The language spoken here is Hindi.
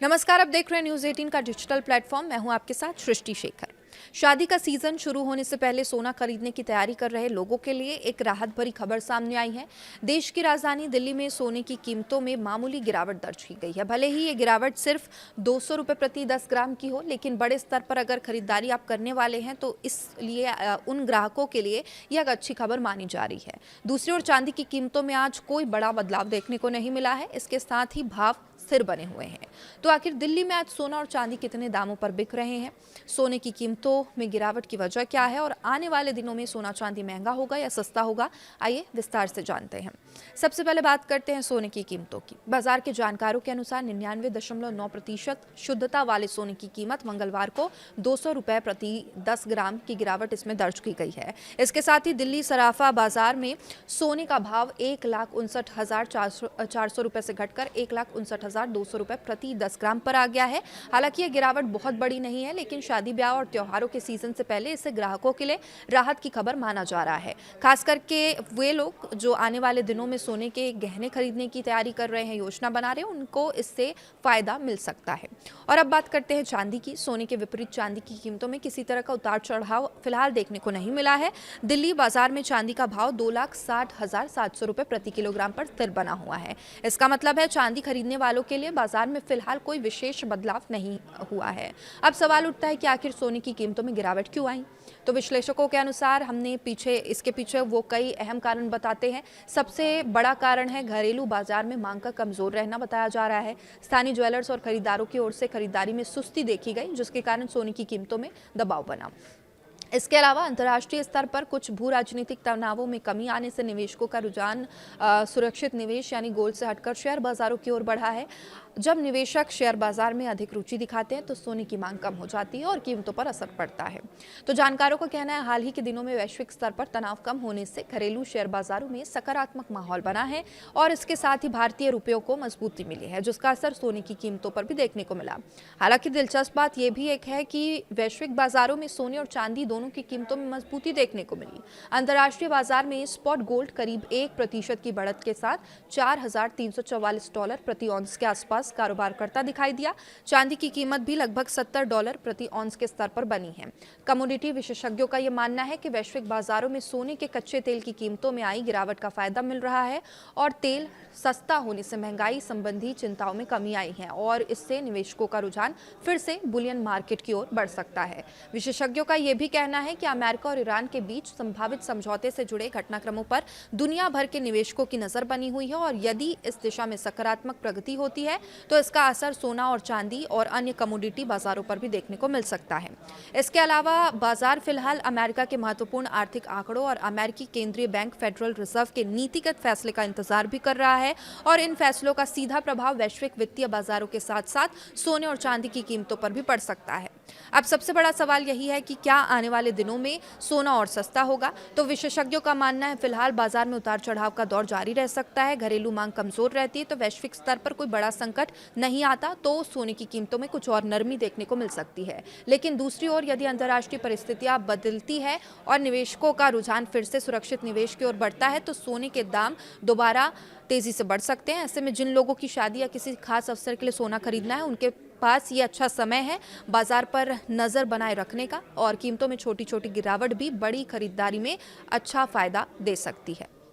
नमस्कार, आप देख रहे हैं न्यूज़ 18 का डिजिटल प्लेटफॉर्म। मैं हूं आपके साथ सृष्टि शेखर। शादी का सीजन शुरू होने से पहले सोना खरीदने की तैयारी कर रहे लोगों के लिए एक राहत भरी खबर सामने आई है। देश की राजधानी दिल्ली में सोने की कीमतों में मामूली गिरावट दर्ज की गई है। भले ही ये गिरावट सिर्फ 200 रुपये प्रति 10 ग्राम की हो, लेकिन बड़े स्तर पर अगर खरीदारी आप करने वाले हैं तो इसलिए उन ग्राहकों के लिए यह एक अच्छी खबर मानी जा रही है। दूसरी ओर चांदी की कीमतों में आज कोई बड़ा बदलाव देखने को नहीं मिला है। इसके साथ ही भाव स्थिर बने हुए हैं। तो आखिर दिल्ली में आज सोना और चांदी कितने दामों पर बिक रहे हैं, सोने की कीमतों में गिरावट की वजह क्या है और आने वाले दिनों में सोना चांदी महंगा होगा या सस्ता होगा, आइए विस्तार से जानते हैं। सबसे पहले बात करते हैं सोने की कीमतों की। बाजार के जानकारों के अनुसार 99.9% शुद्धता वाले सोने की कीमत मंगलवार को 200 रुपए प्रति 10 ग्राम की गिरावट इसमें दर्ज की गई है। इसके साथ ही दिल्ली सराफा बाजार में सोने का भाव 1,59,400 रुपए से घटकर 1,59,200 रुपए प्रति 10 ग्राम पर आ गया है। हालांकि यह गिरावट बहुत बड़ी नहीं है, लेकिन शादी ब्याह और त्योहारों के सीजन से पहले इसे ग्राहकों के लिए राहत की खबर माना जा रहा है। खास करके वे लोग जो आने वाले दिनों में सोने के गहने खरीदने की तैयारी कर रहे हैं, योजना बना रहे हैं, उनको इससे फायदा मिल सकता है। और अब बात करते हैं चांदी की। सोने के विपरीत चांदी की कीमतों में किसी तरह का उतार चढ़ाव फिलहाल देखने को नहीं मिला है। दिल्ली बाजार में चांदी का भाव 2,60,700 रुपए प्रति किलोग्राम पर स्थिर बना हुआ है। इसका मतलब है चांदी खरीदने वालों के लिए बाजार में फिलहाल कोई विशेष बदलाव नहीं हुआ है। अब सवाल उठता है कि आखिर सोने की कीमतों में गिरावट क्यों आई? तो विश्लेषकों के अनुसार इसके पीछे वो कई अहम कारण बताते हैं। सबसे बड़ा कारण है घरेलू बाजार में मांग का कमजोर रहना बताया जा रहा है। स्थानीय ज्वेलर्स और खरीदारों की ओर से खरीदारी में सुस्ती देखी गई, जिसके कारण सोने की कीमतों में दबाव बना। इसके अलावा अंतर्राष्ट्रीय स्तर पर कुछ भू राजनीतिक तनावों में कमी आने से निवेशकों का रुझान सुरक्षित निवेश यानी गोल्ड से हटकर शेयर बाजारों की ओर बढ़ा है। जब निवेशक शेयर बाजार में अधिक रुचि दिखाते हैं तो सोने की मांग कम हो जाती है और कीमतों पर असर पड़ता है। तो जानकारों का कहना है हाल ही के दिनों में वैश्विक स्तर पर तनाव कम होने से घरेलू शेयर बाजारों में सकारात्मक माहौल बना है और इसके साथ ही भारतीय रुपयों को मजबूती मिली है, जिसका असर सोने की कीमतों पर भी देखने को मिला। हालांकि दिलचस्प बात यह भी एक है कि वैश्विक बाजारों में सोने और चांदी दोनों की कीमतों में मजबूती देखने को मिली। अंतर्राष्ट्रीय बाजार में स्पॉट गोल्ड करीब 1% की बढ़त के साथ $4,344 प्रति ऑन्स के आसपास कारोबार करता दिखाई दिया। चांदी की कीमत भी लगभग $70 प्रति ऑन्स के स्तर पर बनी है। कमोडिटी विशेषज्ञों का यह मानना है कि वैश्विक बाजारों में सोने के कच्चे तेल की कीमतों में आई गिरावट का फायदा मिल रहा है और तेल सस्ता होने से महंगाई संबंधी चिंताओं में कमी आई है और इससे निवेशकों का रुझान फिर से बुलियन मार्केट की ओर बढ़ सकता है। विशेषज्ञों का यह भी कहना है कि अमेरिका और ईरान के बीच संभावित समझौते से जुड़े घटनाक्रमों पर दुनिया भर के निवेशकों की नजर बनी हुई है और यदि इस दिशा में सकारात्मक प्रगति होती है तो इसका असर सोना और चांदी और अन्य कमोडिटी बाजारों पर भी देखने को मिल सकता है। इसके अलावा बाजार फिलहाल अमेरिका के महत्वपूर्ण आर्थिक आंकड़ों और अमेरिकी केंद्रीय बैंक फेडरल रिजर्व के नीतिगत फैसले का इंतजार भी कर रहा है और इन फैसलों का सीधा प्रभाव वैश्विक वित्तीय बाजारों के साथ साथ सोने और चांदी की कीमतों पर भी पड़ सकता है। अब सबसे बड़ा सवाल यही है कि क्या आने वाले दिनों में सोना और सस्ता होगा? तो विशेषज्ञों का मानना है फिलहाल बाजार में उतार चढ़ाव का दौर जारी रह सकता है। घरेलू मांग कमजोर रहती है तो वैश्विक स्तर पर कोई बड़ा संकट नहीं आता तो सोने की कीमतों में कुछ और नरमी देखने को मिल सकती है। लेकिन दूसरी ओर यदि अंतर्राष्ट्रीय परिस्थितियां बदलती है और निवेशकों का रुझान फिर से सुरक्षित निवेश की ओर बढ़ता है तो सोने के दाम दोबारा तेजी से बढ़ सकते हैं। ऐसे में जिन लोगों की शादी या किसी खास अवसर के लिए सोना खरीदना है, उनके पास ये अच्छा समय है बाजार पर नजर बनाए रखने का और कीमतों में छोटी छोटी गिरावट भी बड़ी खरीदारी में अच्छा फायदा दे सकती है।